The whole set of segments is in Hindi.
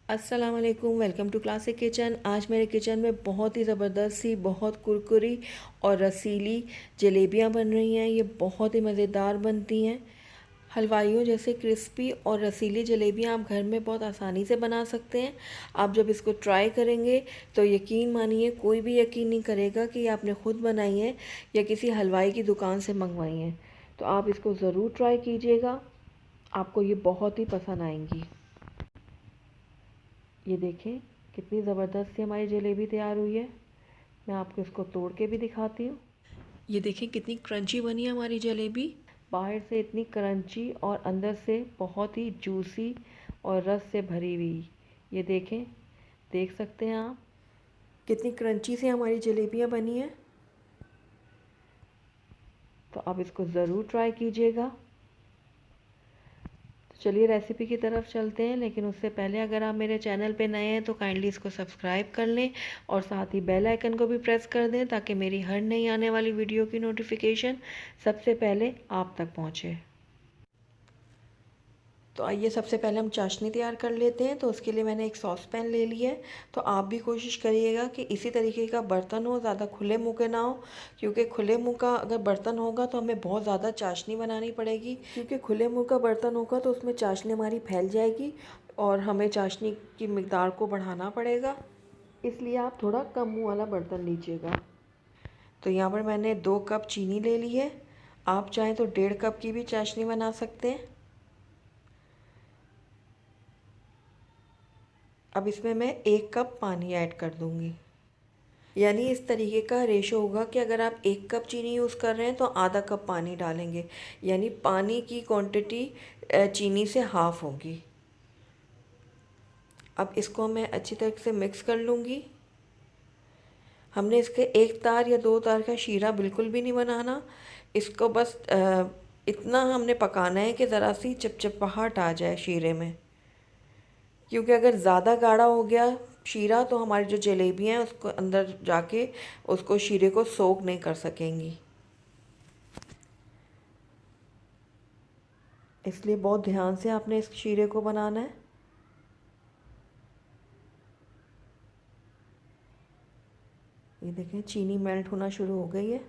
अस्सलाम वालेकुम, वेलकम टू क्लासिक किचन। आज मेरे किचन में बहुत ही ज़बरदस्त सी, बहुत कुरकुरी और रसीली जलेबियाँ बन रही हैं। ये बहुत ही मज़ेदार बनती हैं। हलवाइयों जैसे क्रिस्पी और रसीली जलेबियाँ आप घर में बहुत आसानी से बना सकते हैं। आप जब इसको ट्राई करेंगे तो यकीन मानिए, कोई भी यकीन नहीं करेगा कि आपने ख़ुद बनाई है या किसी हलवाई की दुकान से मंगवाई हैं। तो आप इसको ज़रूर ट्राई कीजिएगा, आपको ये बहुत ही पसंद आएंगी। ये देखें कितनी ज़बरदस्त सी हमारी जलेबी तैयार हुई है। मैं आपको इसको तोड़ के भी दिखाती हूँ। ये देखें कितनी क्रंची बनी है हमारी जलेबी। बाहर से इतनी क्रंची और अंदर से बहुत ही जूसी और रस से भरी हुई। ये देखें, देख सकते हैं आप कितनी क्रंची से हमारी जलेबियाँ बनी हैं। तो आप इसको ज़रूर ट्राई कीजिएगा। चलिए रेसिपी की तरफ चलते हैं, लेकिन उससे पहले अगर आप मेरे चैनल पे नए हैं तो काइंडली इसको सब्सक्राइब कर लें और साथ ही बेल आइकन को भी प्रेस कर दें ताकि मेरी हर नई आने वाली वीडियो की नोटिफिकेशन सबसे पहले आप तक पहुंचे। तो आइए सबसे पहले हम चाशनी तैयार कर लेते हैं। तो उसके लिए मैंने एक सॉस पैन ले लिया है। तो आप भी कोशिश करिएगा कि इसी तरीके का बर्तन हो, ज़्यादा खुले मुँह के ना हो, क्योंकि खुले मुँह का अगर बर्तन होगा तो हमें बहुत ज़्यादा चाशनी बनानी पड़ेगी। क्योंकि खुले मुँह का बर्तन होगा तो उसमें चाशनी हमारी फैल जाएगी और हमें चाशनी की मिकदार को बढ़ाना पड़ेगा। इसलिए आप थोड़ा कम मुँह वाला बर्तन लीजिएगा। तो यहाँ पर मैंने 2 कप चीनी ले ली है। आप चाहें तो 1.5 कप की भी चाशनी बना सकते हैं। अब इसमें मैं 1 कप पानी ऐड कर दूंगी। यानी इस तरीके का रेशो होगा कि अगर आप 1 कप चीनी यूज़ कर रहे हैं तो आधा कप पानी डालेंगे। यानी पानी की क्वांटिटी चीनी से हाफ़ होगी। अब इसको मैं अच्छी तरह से मिक्स कर लूँगी। हमने इसके 1 तार या 2 तार का शीरा बिल्कुल भी नहीं बनाना। इसको बस इतना हमने पकाना है कि ज़रा सी चिपचिपाहट आ जाए शीरे में। क्योंकि अगर ज़्यादा गाढ़ा हो गया शीरा तो हमारी जो जलेबियाँ हैं उसको अंदर जाके उसको शीरे को सोक नहीं कर सकेंगी। इसलिए बहुत ध्यान से आपने इस शीरे को बनाना है। ये देखें चीनी मेल्ट होना शुरू हो गई है।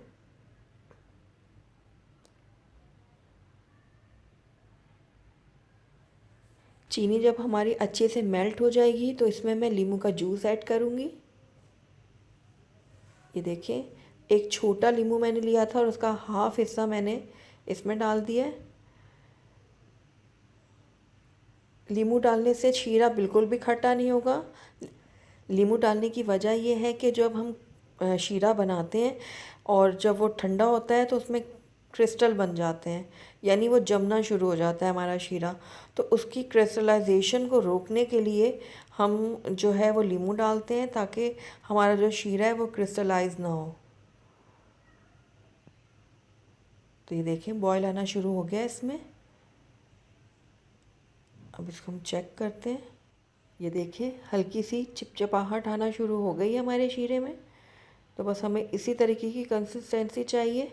चीनी जब हमारी अच्छे से मेल्ट हो जाएगी तो इसमें मैं नींबू का जूस ऐड करूँगी। ये देखें, एक छोटा नींबू मैंने लिया था और उसका हाफ हिस्सा मैंने इसमें डाल दिया है। नींबू डालने से शीरा बिल्कुल भी खट्टा नहीं होगा। नींबू डालने की वजह यह है कि जब हम शीरा बनाते हैं और जब वो ठंडा होता है तो उसमें क्रिस्टल बन जाते हैं, यानी वो जमना शुरू हो जाता है हमारा शीरा। तो उसकी क्रिस्टलाइजेशन को रोकने के लिए हम जो है वो नींबू डालते हैं ताकि हमारा जो शीरा है वो क्रिस्टलाइज ना हो। तो ये देखें बॉयल आना शुरू हो गया इसमें। अब इसको हम चेक करते हैं। ये देखिए हल्की सी चिपचिपाहट आना शुरू हो गई है हमारे शीरे में। तो बस हमें इसी तरीके की कंसिस्टेंसी चाहिए।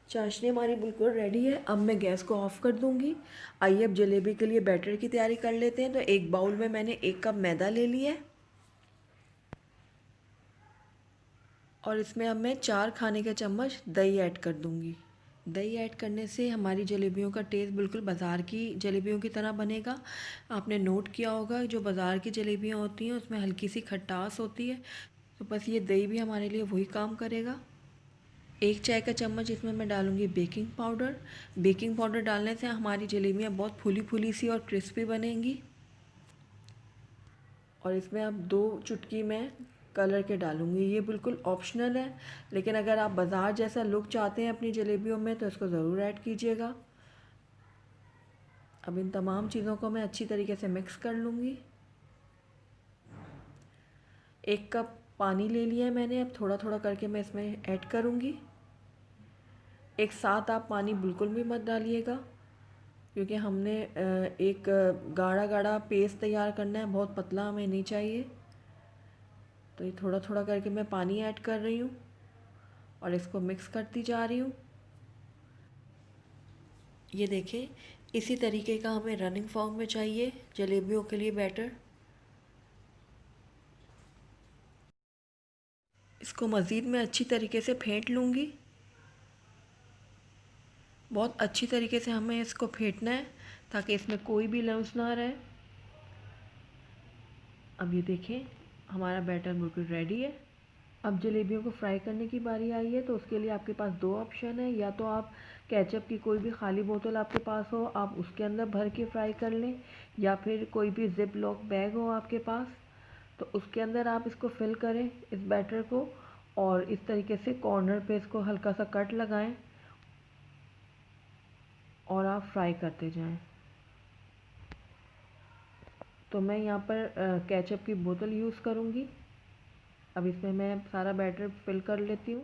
चाशनी हमारी बिल्कुल रेडी है। अब मैं गैस को ऑफ़ कर दूंगी। आइए अब जलेबी के लिए बैटर की तैयारी कर लेते हैं। तो एक बाउल में मैंने 1 कप मैदा ले लिया है और इसमें अब मैं 4 खाने के चम्मच दही ऐड कर दूंगी। दही ऐड करने से हमारी जलेबियों का टेस्ट बिल्कुल बाज़ार की जलेबियों की तरह बनेगा। आपने नोट किया होगा जो बाज़ार की जलेबियाँ होती हैं उसमें हल्की सी खटास होती है। तो बस ये दही भी हमारे लिए वही काम करेगा। 1 चाय का चम्मच इसमें मैं डालूँगी बेकिंग पाउडर। बेकिंग पाउडर डालने से हमारी जलेबियाँ बहुत फूली फूली सी और क्रिस्पी बनेंगी। और इसमें अब 2 चुटकी मैं कलर के डालूँगी। ये बिल्कुल ऑप्शनल है, लेकिन अगर आप बाज़ार जैसा लुक चाहते हैं अपनी जलेबियों में तो इसको ज़रूर ऐड कीजिएगा। अब इन तमाम चीज़ों को मैं अच्छी तरीके से मिक्स कर लूँगी। 1 कप पानी ले लिया है मैंने। अब थोड़ा थोड़ा करके मैं इसमें ऐड करूँगी। एक साथ आप पानी बिल्कुल भी मत डालिएगा, क्योंकि हमने एक गाढ़ा गाढ़ा पेस्ट तैयार करना है, बहुत पतला हमें नहीं चाहिए। तो ये थोड़ा थोड़ा करके मैं पानी ऐड कर रही हूँ और इसको मिक्स करती जा रही हूँ। ये देखें इसी तरीके का हमें रनिंग फॉर्म में चाहिए जलेबियों के लिए बैटर। इसको मज़ीद मैं अच्छी तरीके से फेंट लूँगी। बहुत अच्छी तरीके से हमें इसको फेंटना है ताकि इसमें कोई भी लम्स ना रहे। अब ये देखें हमारा बैटर बिल्कुल रेडी है। अब जलेबियों को फ्राई करने की बारी आई है, तो उसके लिए आपके पास दो ऑप्शन है। या तो आप केचप की कोई भी खाली बोतल आपके पास हो, आप उसके अंदर भर के फ्राई कर लें, या फिर कोई भी जिप लॉक बैग हो आपके पास, तो उसके अंदर आप इसको फिल करें इस बैटर को, और इस तरीके से कॉर्नर पे इसको हल्का सा कट लगाएं और आप फ्राई करते जाएं। तो मैं यहाँ पर केचप की बोतल यूज़ करूँगी। अब इसमें मैं सारा बैटर फिल कर लेती हूँ।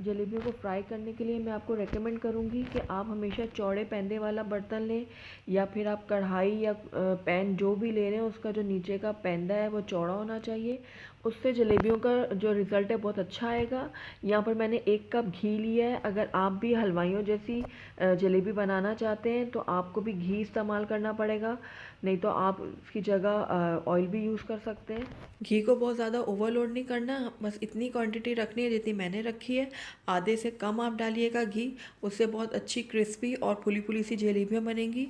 जलेबियों को फ्राई करने के लिए मैं आपको रेकमेंड करूँगी कि आप हमेशा चौड़े पैंदे वाला बर्तन लें, या फिर आप कढ़ाई या पैन जो भी ले रहे हैं उसका जो नीचे का पैंदा है वो चौड़ा होना चाहिए। उससे जलेबियों का जो रिज़ल्ट है बहुत अच्छा आएगा। यहाँ पर मैंने 1 कप घी लिया है। अगर आप भी हलवाइयों जैसी जलेबी बनाना चाहते हैं तो आपको भी घी इस्तेमाल करना पड़ेगा, नहीं तो आप उसकी जगह ऑयल भी यूज़ कर सकते हैं। घी को बहुत ज़्यादा ओवरलोड नहीं करना, बस इतनी क्वांटिटी रखनी है जितनी मैंने रखी है। आधे से कम आप डालिएगा घी, उससे बहुत अच्छी क्रिस्पी और फुली फुली सी जलेबियाँ बनेंगी।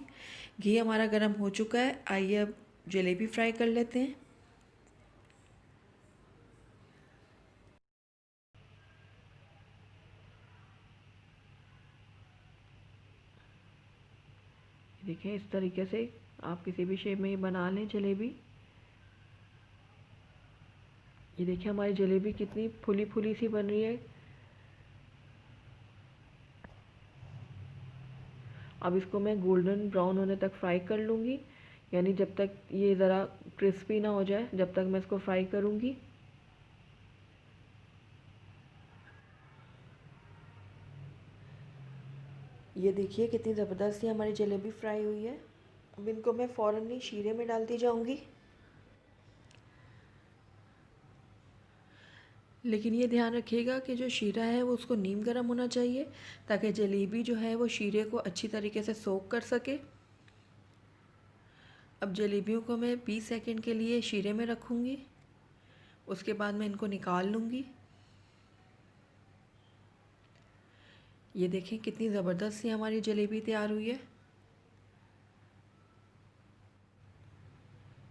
घी हमारा गर्म हो चुका है, आइए अब जलेबी फ्राई कर लेते हैं। देखिए इस तरीके से आप किसी भी शेप में ये बना लें जलेबी। ये देखिए हमारी जलेबी कितनी फुली फुली सी बन रही है। अब इसको मैं गोल्डन ब्राउन होने तक फ्राई कर लूँगी, यानी जब तक ये ज़रा क्रिस्पी ना हो जाए जब तक मैं इसको फ्राई करूँगी। ये देखिए कितनी ज़बरदस्त सी हमारी जलेबी फ्राई हुई है। अब इनको मैं फ़ौरन ही शीरे में डालती जाऊँगी, लेकिन ये ध्यान रखिएगा कि जो शीरा है वो उसको नीम गर्म होना चाहिए ताकि जलेबी जो है वो शीरे को अच्छी तरीके से सोक कर सके। अब जलेबियों को मैं 20 सेकंड के लिए शीरे में रखूँगी, उसके बाद मैं इनको निकाल लूँगी। ये देखें कितनी ज़बरदस्त सी हमारी जलेबी तैयार हुई है।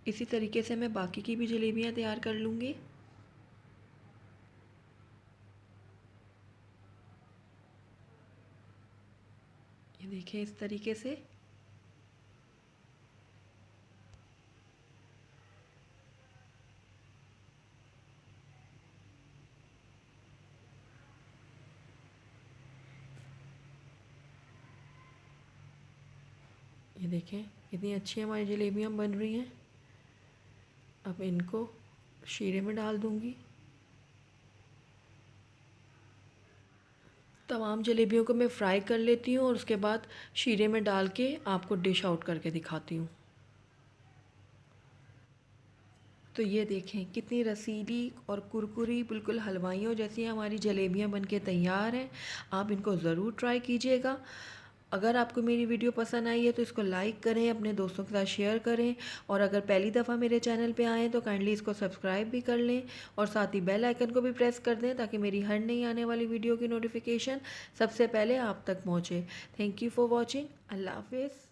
इसी तरीके से मैं बाकी की भी जलेबियाँ तैयार कर लूँगी। ये देखिए इस तरीके से। ये देखें कितनी अच्छी हमारी जलेबियाँ बन रही हैं। अब इनको शीरे में डाल दूँगी। तमाम जलेबियों को मैं फ्राई कर लेती हूँ और उसके बाद शीरे में डाल के आपको डिश आउट करके दिखाती हूँ। तो ये देखें कितनी रसीली और कुरकुरी बिल्कुल हलवाइयों जैसी हमारी जलेबियाँ बनके तैयार हैं। आप इनको ज़रूर ट्राई कीजिएगा। अगर आपको मेरी वीडियो पसंद आई है तो इसको लाइक करें, अपने दोस्तों के साथ शेयर करें, और अगर पहली दफ़ा मेरे चैनल पे आएँ तो काइंडली इसको सब्सक्राइब भी कर लें और साथ ही बेल आइकन को भी प्रेस कर दें ताकि मेरी हर नई आने वाली वीडियो की नोटिफिकेशन सबसे पहले आप तक पहुँचे। Thank you for watching. अल्लाह हाफिज़।